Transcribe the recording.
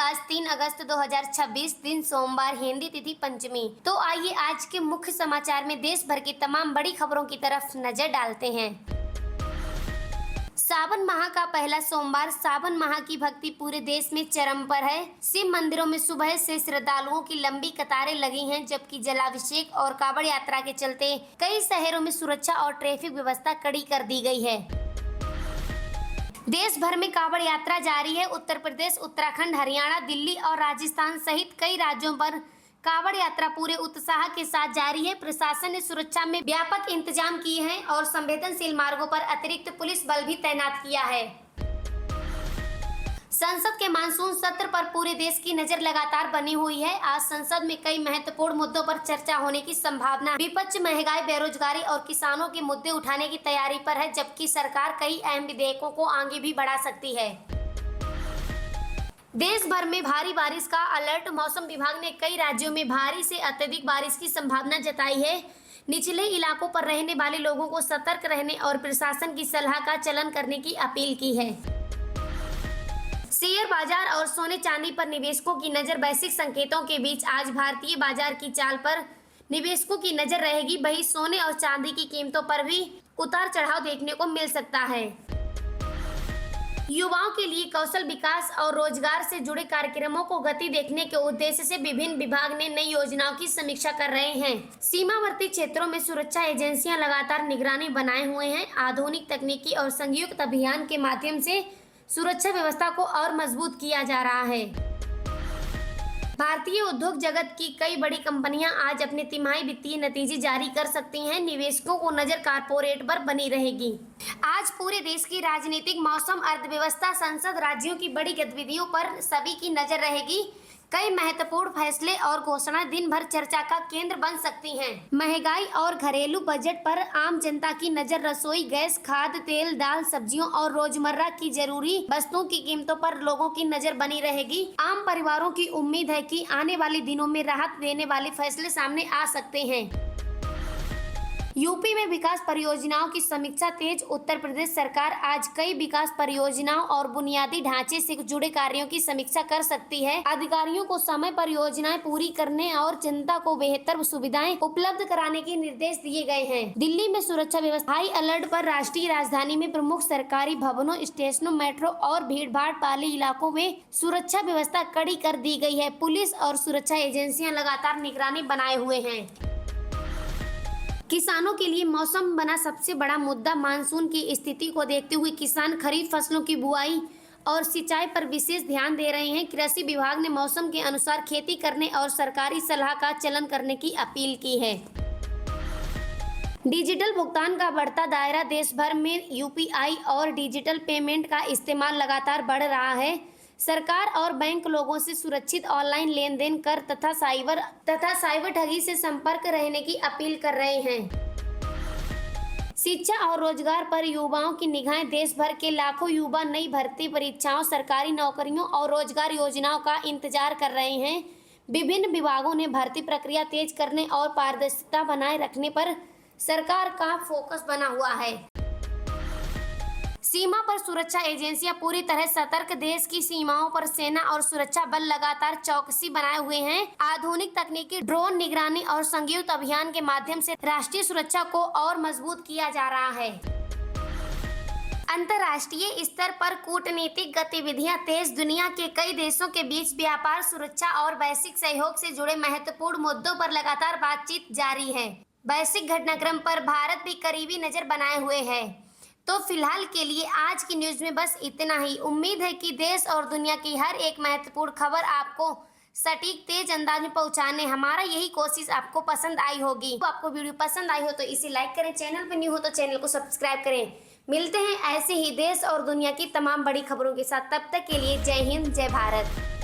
आज 3 अगस्त 2026 दिन सोमवार, हिंदी तिथि पंचमी। तो आइए आज के मुख्य समाचार में देश भर की तमाम बड़ी खबरों की तरफ नजर डालते हैं। सावन माह का पहला सोमवार। सावन माह की भक्ति पूरे देश में चरम पर है। शिव मंदिरों में सुबह से श्रद्धालुओं की लंबी कतारें लगी हैं, जबकि जलाभिषेक और कांवड़ यात्रा के चलते कई शहरों में सुरक्षा और ट्रैफिक व्यवस्था कड़ी कर दी गई है। देश भर में कांवड़ यात्रा जारी है। उत्तर प्रदेश, उत्तराखंड, हरियाणा, दिल्ली और राजस्थान सहित कई राज्यों पर कांवड़ यात्रा पूरे उत्साह के साथ जारी है। प्रशासन ने सुरक्षा में व्यापक इंतजाम किए हैं और संवेदनशील मार्गों पर अतिरिक्त पुलिस बल भी तैनात किया है। संसद के मानसून सत्र पर पूरे देश की नजर लगातार बनी हुई है। आज संसद में कई महत्वपूर्ण मुद्दों पर चर्चा होने की संभावना। विपक्ष महंगाई, बेरोजगारी और किसानों के मुद्दे उठाने की तैयारी पर है, जबकि सरकार कई अहम विधेयकों को आगे भी बढ़ा सकती है। देश भर में भारी बारिश का अलर्ट। मौसम विभाग ने कई राज्यों में भारी से अत्यधिक बारिश की संभावना जताई है। निचले इलाकों पर रहने वाले लोगों को सतर्क रहने और प्रशासन की सलाह का चलन करने की अपील की है। शेयर बाजार और सोने चांदी पर निवेशकों की नजर। वैश्विक संकेतों के बीच आज भारतीय बाजार की चाल पर निवेशकों की नजर रहेगी। वहीं सोने और चांदी की कीमतों पर भी उतार चढ़ाव देखने को मिल सकता है। युवाओं के लिए कौशल विकास और रोजगार से जुड़े कार्यक्रमों को गति देखने के उद्देश्य से विभिन्न विभाग ने नई योजनाओं की समीक्षा कर रहे हैं। सीमावर्ती क्षेत्रों में सुरक्षा एजेंसियां लगातार निगरानी बनाए हुए हैं। आधुनिक तकनीकी और संयुक्त अभियान के माध्यम से सुरक्षा व्यवस्था को और मजबूत किया जा रहा है। भारतीय उद्योग जगत की कई बड़ी कंपनियां आज अपने तिमाही वित्तीय नतीजे जारी कर सकती हैं। निवेशकों को नजर कॉर्पोरेट पर बनी रहेगी। आज पूरे देश की राजनीतिक, मौसम, अर्थव्यवस्था, संसद, राज्यों की बड़ी गतिविधियों पर सभी की नजर रहेगी। कई महत्वपूर्ण फैसले और घोषणाएं दिन भर चर्चा का केंद्र बन सकती हैं। महंगाई और घरेलू बजट पर आम जनता की नजर। रसोई गैस, खाद्य तेल, दाल, सब्जियों और रोजमर्रा की जरूरी वस्तुओं की कीमतों पर लोगों की नजर बनी रहेगी। आम परिवारों की उम्मीद है कि आने वाले दिनों में राहत देने वाले फैसले सामने आ सकते हैं। यूपी में विकास परियोजनाओं की समीक्षा तेज। उत्तर प्रदेश सरकार आज कई विकास परियोजनाओं और बुनियादी ढांचे से जुड़े कार्यों की समीक्षा कर सकती है। अधिकारियों को समय पर योजनाएं पूरी करने और जनता को बेहतर सुविधाएं उपलब्ध कराने के निर्देश दिए गए हैं। दिल्ली में सुरक्षा व्यवस्था हाई अलर्ट पर। राष्ट्रीय राजधानी में प्रमुख सरकारी भवनों, स्टेशनों, मेट्रो और भीड़-भाड़ वाले इलाकों में सुरक्षा व्यवस्था कड़ी कर दी गई है। पुलिस और सुरक्षा एजेंसियां लगातार निगरानी बनाए हुए हैं। किसानों के लिए मौसम बना सबसे बड़ा मुद्दा। मानसून की स्थिति को देखते हुए किसान खरीफ फसलों की बुआई और सिंचाई पर विशेष ध्यान दे रहे हैं। कृषि विभाग ने मौसम के अनुसार खेती करने और सरकारी सलाह का चलन करने की अपील की है। डिजिटल भुगतान का बढ़ता दायरा। देश भर में यूपीआई और डिजिटल पेमेंट का इस्तेमाल लगातार बढ़ रहा है। सरकार और बैंक लोगों से सुरक्षित ऑनलाइन लेन देन कर तथा साइबर ठगी से संपर्क रहने की अपील कर रहे हैं। शिक्षा और रोजगार पर युवाओं की निगाहें। देश भर के लाखों युवा नई भर्ती परीक्षाओं, सरकारी नौकरियों और रोजगार योजनाओं का इंतजार कर रहे हैं। विभिन्न विभागों ने भर्ती प्रक्रिया तेज करने और पारदर्शिता बनाए रखने पर सरकार का फोकस बना हुआ है। सीमा पर सुरक्षा एजेंसियां पूरी तरह सतर्क। देश की सीमाओं पर सेना और सुरक्षा बल लगातार चौकसी बनाए हुए हैं। आधुनिक तकनीकी, ड्रोन निगरानी और संयुक्त अभियान के माध्यम से राष्ट्रीय सुरक्षा को और मजबूत किया जा रहा है। अंतर्राष्ट्रीय स्तर पर कूटनीतिक गतिविधियां तेज। दुनिया के कई देशों के बीच व्यापार, सुरक्षा और वैश्विक सहयोग से जुड़े महत्वपूर्ण मुद्दों पर लगातार बातचीत जारी है। वैश्विक घटनाक्रम पर भारत भी करीबी नजर बनाए हुए है। तो फिलहाल के लिए आज की न्यूज में बस इतना ही। उम्मीद है कि देश और दुनिया की हर एक महत्वपूर्ण खबर आपको सटीक, तेज अंदाज में पहुंचाने हमारा यही कोशिश आपको पसंद आई होगी। तो आपको वीडियो पसंद आई हो तो इसे लाइक करें, चैनल पर न्यू हो तो चैनल को सब्सक्राइब करें। मिलते हैं ऐसे ही देश और दुनिया की तमाम बड़ी खबरों के साथ। तब तक के लिए जय हिंद, जय भारत।